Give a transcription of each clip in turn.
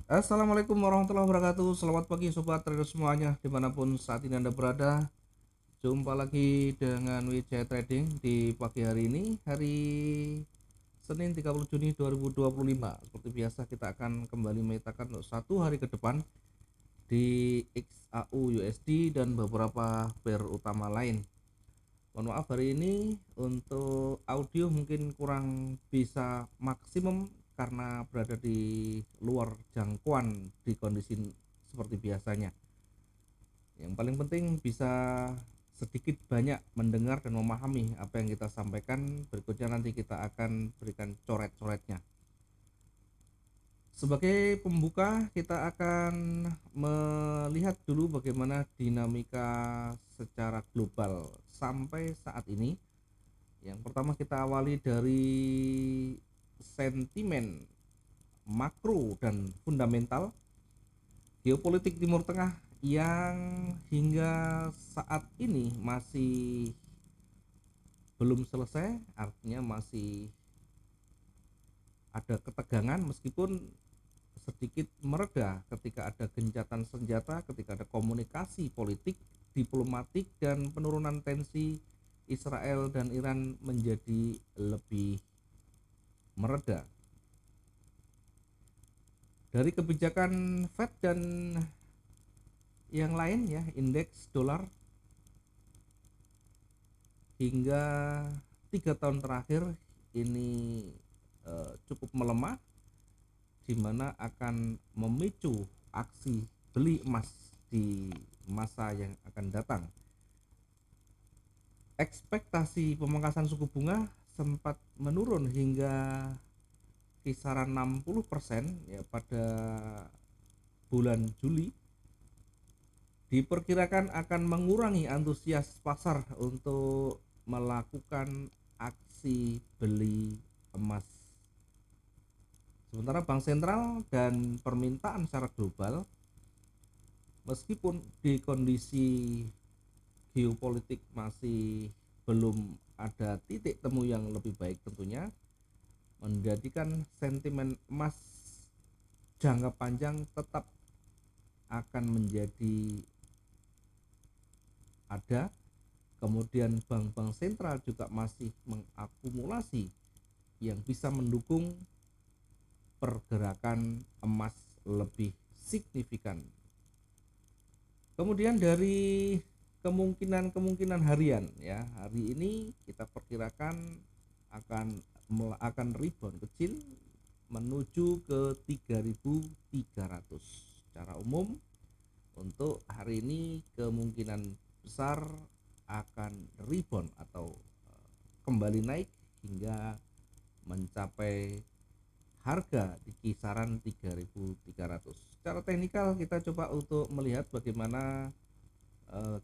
Assalamualaikum warahmatullahi wabarakatuh. Selamat pagi sobat trader semuanya dimanapun saat ini Anda berada. Jumpa lagi dengan Wijaya Trading di pagi hari ini, hari Senin 30 Juni 2025. Seperti biasa kita akan kembali memetakan untuk satu hari ke depan di XAU USD dan beberapa pair utama lain. Mohon maaf hari ini untuk audio mungkin kurang bisa maksimum karena berada di luar jangkauan di kondisi seperti biasanya. Yang paling penting bisa sedikit banyak mendengar dan memahami apa yang kita sampaikan. Berikutnya nanti kita akan berikan coret-coretnya. Sebagai pembuka kita akan melihat dulu bagaimana dinamika secara global sampai saat ini. Yang pertama kita awali dari sentimen makro dan fundamental geopolitik Timur Tengah yang hingga saat ini masih belum selesai, artinya masih ada ketegangan meskipun sedikit mereda ketika ada gencatan senjata, ketika ada komunikasi politik, diplomatik dan penurunan tensi Israel dan Iran menjadi lebih mereda. Dari kebijakan Fed dan yang lain ya, indeks dolar hingga 3 tahun terakhir ini cukup melemah, di mana akan memicu aksi beli emas di masa yang akan datang. Ekspektasi pemangkasan suku bunga sempat menurun hingga kisaran 60% ya pada bulan Juli, diperkirakan akan mengurangi antusias pasar untuk melakukan aksi beli emas. Sementara bank sentral dan permintaan secara global meskipun di kondisi geopolitik masih belum ada titik temu yang lebih baik tentunya, menjadikan sentimen emas jangka panjang tetap akan menjadi ada. Kemudian bank-bank sentral juga masih mengakumulasi yang bisa mendukung pergerakan emas lebih signifikan. Kemudian dari kemungkinan harian ya, hari ini kita perkirakan akan rebound kecil menuju ke 3.300. Secara umum untuk hari ini kemungkinan besar akan rebound atau kembali naik hingga mencapai harga di kisaran 3.300. Secara teknikal kita coba untuk melihat bagaimana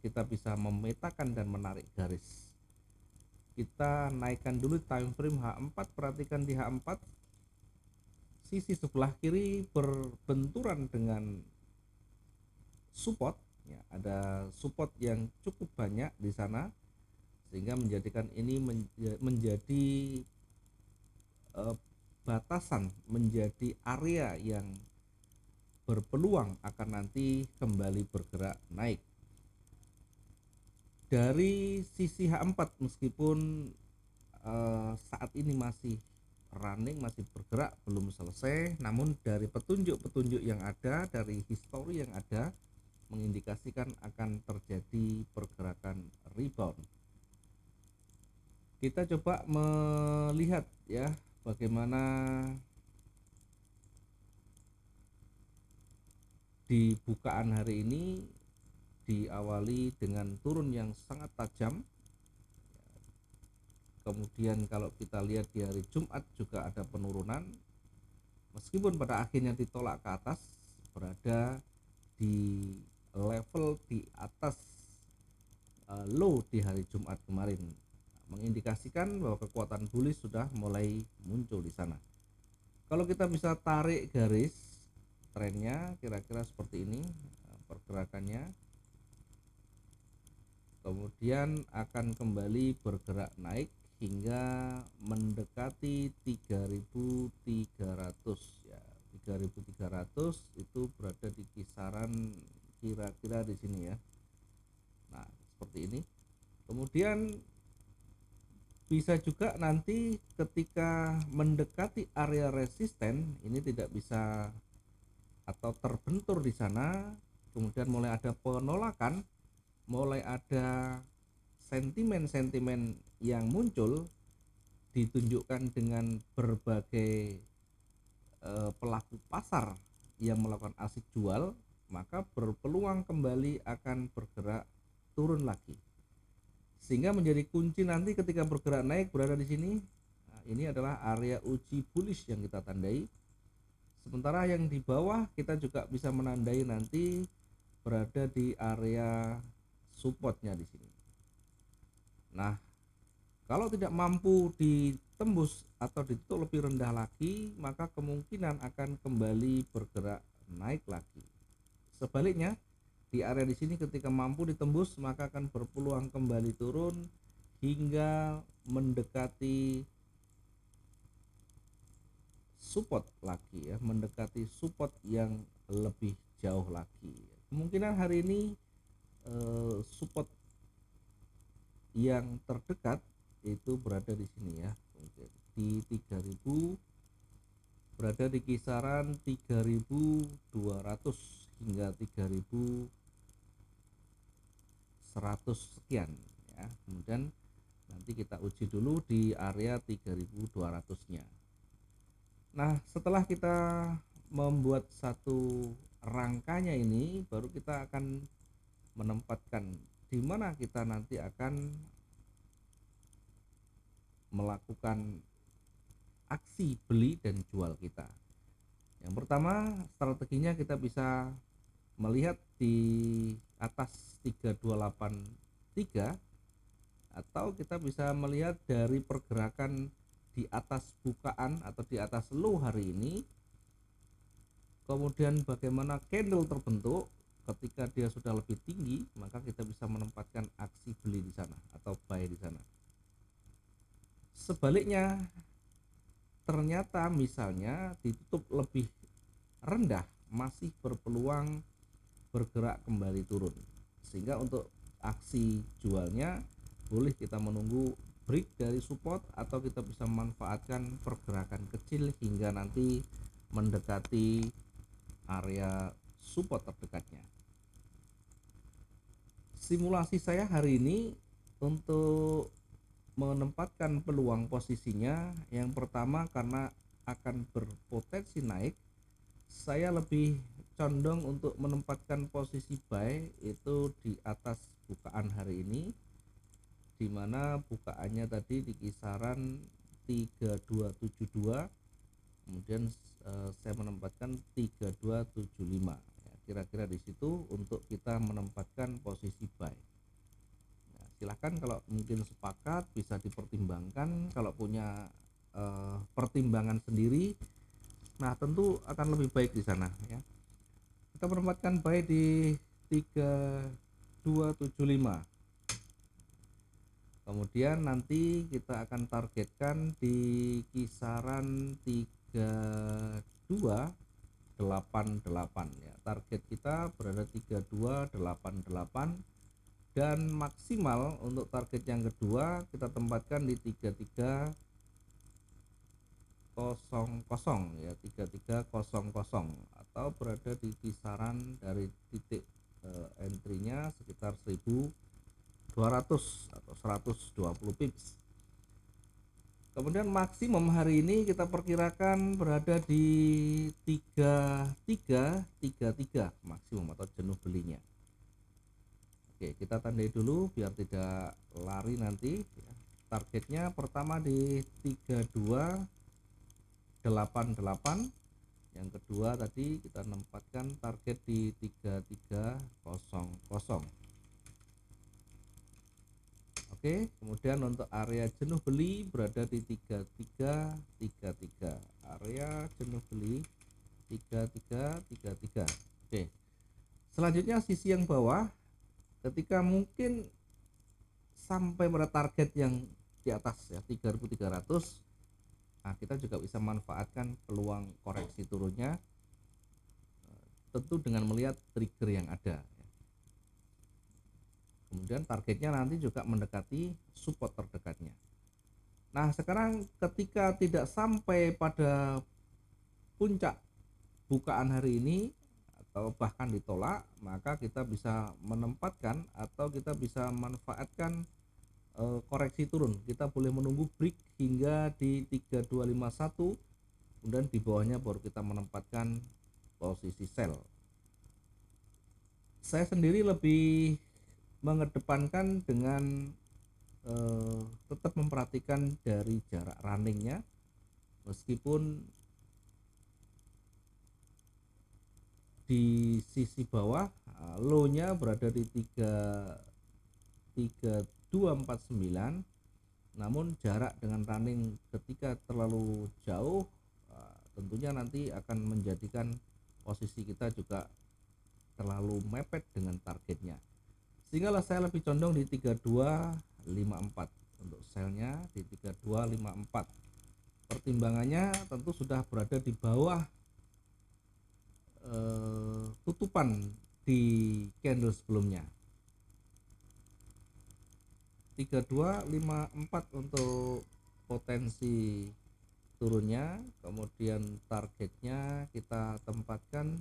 kita bisa memetakan dan menarik garis. Kita naikkan dulu time frame H4, perhatikan di H4 sisi sebelah kiri berbenturan dengan support ya, ada support yang cukup banyak di sana sehingga menjadikan ini menjadi batasan, menjadi area yang berpeluang akan nanti kembali bergerak naik. Dari sisi H4 meskipun saat ini masih running, masih bergerak, belum selesai, namun dari petunjuk-petunjuk yang ada, dari histori yang ada mengindikasikan akan terjadi pergerakan rebound. Kita coba melihat ya bagaimana di bukaan hari ini diawali dengan turun yang sangat tajam. Kemudian kalau kita lihat di hari Jumat juga ada penurunan, meskipun pada akhirnya ditolak ke atas, berada di level di atas low di hari Jumat kemarin, mengindikasikan bahwa kekuatan bullish sudah mulai muncul di sana. Kalau kita bisa tarik garis trennya kira-kira seperti ini pergerakannya, kemudian akan kembali bergerak naik hingga mendekati 3.300 ya, 3300 itu berada di kisaran kira-kira di sini ya. Nah, seperti ini. Kemudian bisa juga nanti ketika mendekati area resisten ini tidak bisa atau terbentur di sana, kemudian mulai ada penolakan, mulai ada sentimen-sentimen yang muncul ditunjukkan dengan berbagai pelaku pasar yang melakukan asik jual, maka berpeluang kembali akan bergerak turun lagi. Sehingga menjadi kunci nanti ketika bergerak naik berada di sini. Nah, ini adalah area uji bullish yang kita tandai. Sementara yang di bawah kita juga bisa menandai nanti berada di area supportnya di sini. Nah, kalau tidak mampu ditembus atau ditutup lebih rendah lagi, maka kemungkinan akan kembali bergerak naik lagi. Sebaliknya, di area di sini ketika mampu ditembus maka akan berpeluang kembali turun hingga mendekati support lagi ya, mendekati support yang lebih jauh lagi. Kemungkinan hari ini support yang terdekat itu berada di sini ya, di 3000, berada di kisaran 3200 hingga 3100 sekian ya. Kemudian nanti kita uji dulu di area 3200-nya. Nah, setelah kita membuat satu rangkanya ini, baru kita akan menempatkan di mana kita nanti akan melakukan aksi beli dan jual kita. Yang pertama, strateginya kita bisa melihat di atas 3283, atau kita bisa melihat dari pergerakan di atas bukaan atau di atas low hari ini, kemudian bagaimana candle terbentuk. Ketika dia sudah lebih tinggi, maka kita bisa menempatkan aksi beli di sana atau buy di sana. Sebaliknya, ternyata misalnya ditutup lebih rendah, masih berpeluang bergerak kembali turun, sehingga untuk aksi jualnya boleh kita menunggu break dari support, atau kita bisa memanfaatkan pergerakan kecil hingga nanti mendekati area support terdekatnya. Simulasi saya hari ini untuk menempatkan peluang posisinya, yang pertama karena akan berpotensi naik, saya lebih condong untuk menempatkan posisi buy itu di atas bukaan hari ini, dimana bukaannya tadi di kisaran 3272, kemudian saya menempatkan 3275 ya, kira-kira di situ untuk kita menempatkan posisi buy. Nah, silahkan kalau mungkin sepakat bisa dipertimbangkan, kalau punya pertimbangan sendiri, nah tentu akan lebih baik di sana ya. Kita menempatkan buy di 3275. Kemudian nanti kita akan targetkan di kisaran 3288 ya. Target kita berada 3288, dan maksimal untuk target yang kedua kita tempatkan di 3300 ya, 3300, atau berada di kisaran dari titik entry-nya sekitar 1200 atau 120 pips. Kemudian maksimum hari ini kita perkirakan berada di 3333 maksimum atau jenuh belinya. Oke, kita tandai dulu biar tidak lari nanti. Targetnya pertama di 3288, yang kedua tadi kita menempatkan target di 3300. Oke, kemudian untuk area jenuh beli berada di 3333. Area jenuh beli 3333. Oke. Selanjutnya sisi yang bawah, ketika mungkin sampai pada target yang di atas ya 3300, nah kita juga bisa manfaatkan peluang koreksi turunnya tentu dengan melihat trigger yang ada. Kemudian targetnya nanti juga mendekati support terdekatnya. Nah, sekarang ketika tidak sampai pada puncak bukaan hari ini atau bahkan ditolak, maka kita bisa menempatkan atau kita bisa manfaatkan koreksi turun. Kita boleh menunggu break hingga di 3251, kemudian di bawahnya baru kita menempatkan posisi sell. Saya sendiri lebih mengedepankan dengan tetap memperhatikan dari jarak runningnya, meskipun di sisi bawah low-nya berada di 3249, namun jarak dengan running ketika terlalu jauh tentunya nanti akan menjadikan posisi kita juga terlalu mepet dengan targetnya, sehingga saya lebih condong di 3254 untuk selnya di 3254. Pertimbangannya tentu sudah berada di bawah tutupan di candle sebelumnya. 3254 untuk potensi turunnya, kemudian targetnya kita tempatkan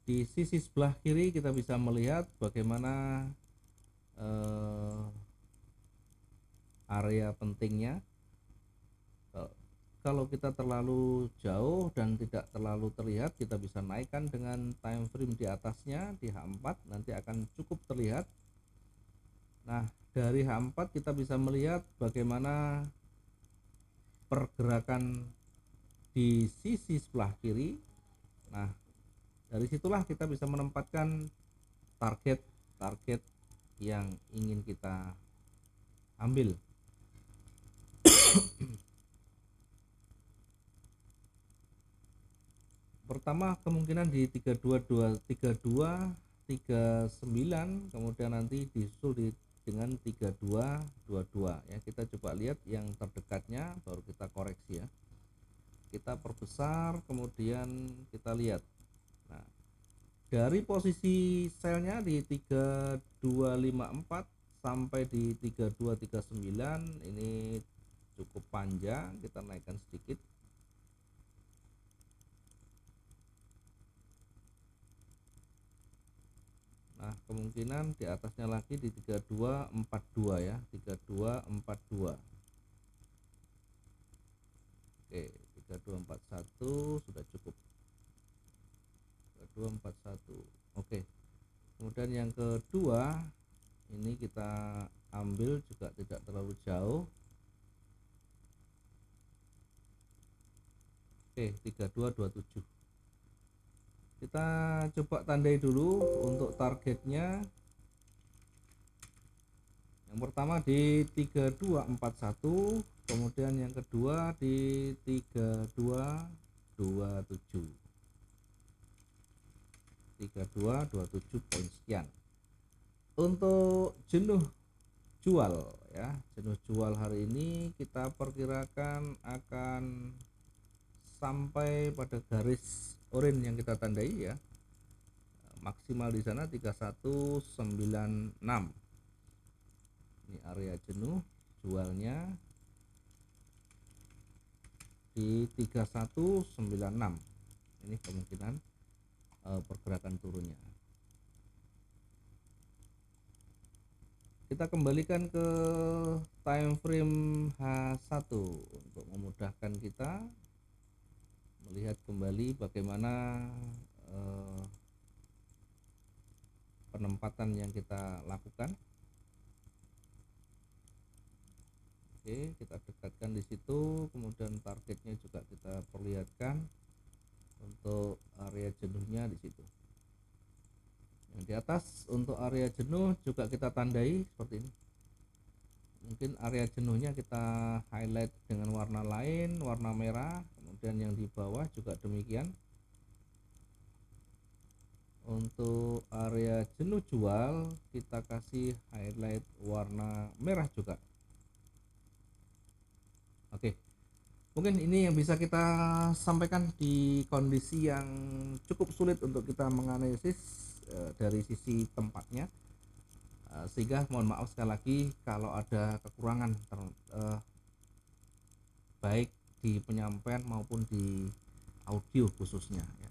di sisi sebelah kiri. Kita bisa melihat bagaimana area pentingnya. Kalau kita terlalu jauh dan tidak terlalu terlihat, kita bisa naikkan dengan time frame di atasnya di H4, nanti akan cukup terlihat. Nah, dari H4 kita bisa melihat bagaimana pergerakan di sisi sebelah kiri. Nah, dari situlah kita bisa menempatkan target-target yang ingin kita ambil. Pertama kemungkinan di 3239, kemudian nanti disusul dengan 3222 ya. Kita coba lihat yang terdekatnya baru kita koreksi ya. Kita perbesar, kemudian kita lihat. Nah, dari posisi selnya di 3254 sampai di 3239 ini cukup panjang, kita naikkan sedikit. Nah, kemungkinan di atasnya lagi di 3242 ya, 3242. Oke, 3241 sudah cukup. 3241. Oke. Kemudian yang kedua, ini kita ambil juga tidak terlalu jauh. Oke, 3227. Kita coba tandai dulu untuk targetnya. Yang pertama di 3241, kemudian yang kedua di 3227. 3227 poin sekian. Untuk jenuh jual ya, jenuh jual hari ini kita perkirakan akan sampai pada garis oranye yang kita tandai ya, maksimal di sana 3196. Ini area jenuh jualnya di 3196. Ini kemungkinan pergerakan turunnya. Kita kembalikan ke time frame H1 untuk memudahkan kita melihat kembali bagaimana penempatan yang kita lakukan. Oke, kita dekatkan di situ, kemudian targetnya juga kita perlihatkan untuk area jenuhnya di situ. Yang di atas untuk area jenuh juga kita tandai seperti ini. Mungkin area jenuhnya kita highlight dengan warna lain, warna merah, kemudian yang di bawah juga demikian. Untuk area jenuh jual kita kasih highlight warna merah juga. Oke, mungkin ini yang bisa kita sampaikan di kondisi yang cukup sulit untuk kita menganalisis dari sisi tempatnya, sehingga mohon maaf sekali lagi kalau ada kekurangan baik di penyampaian maupun di audio khususnya ya.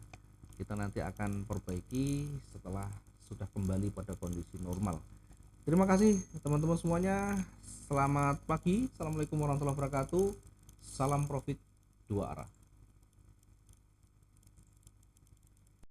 Kita nanti akan perbaiki setelah sudah kembali pada kondisi normal. Terima kasih teman-teman semuanya. Selamat pagi. Assalamualaikum warahmatullahi wabarakatuh. Salam profit dua arah.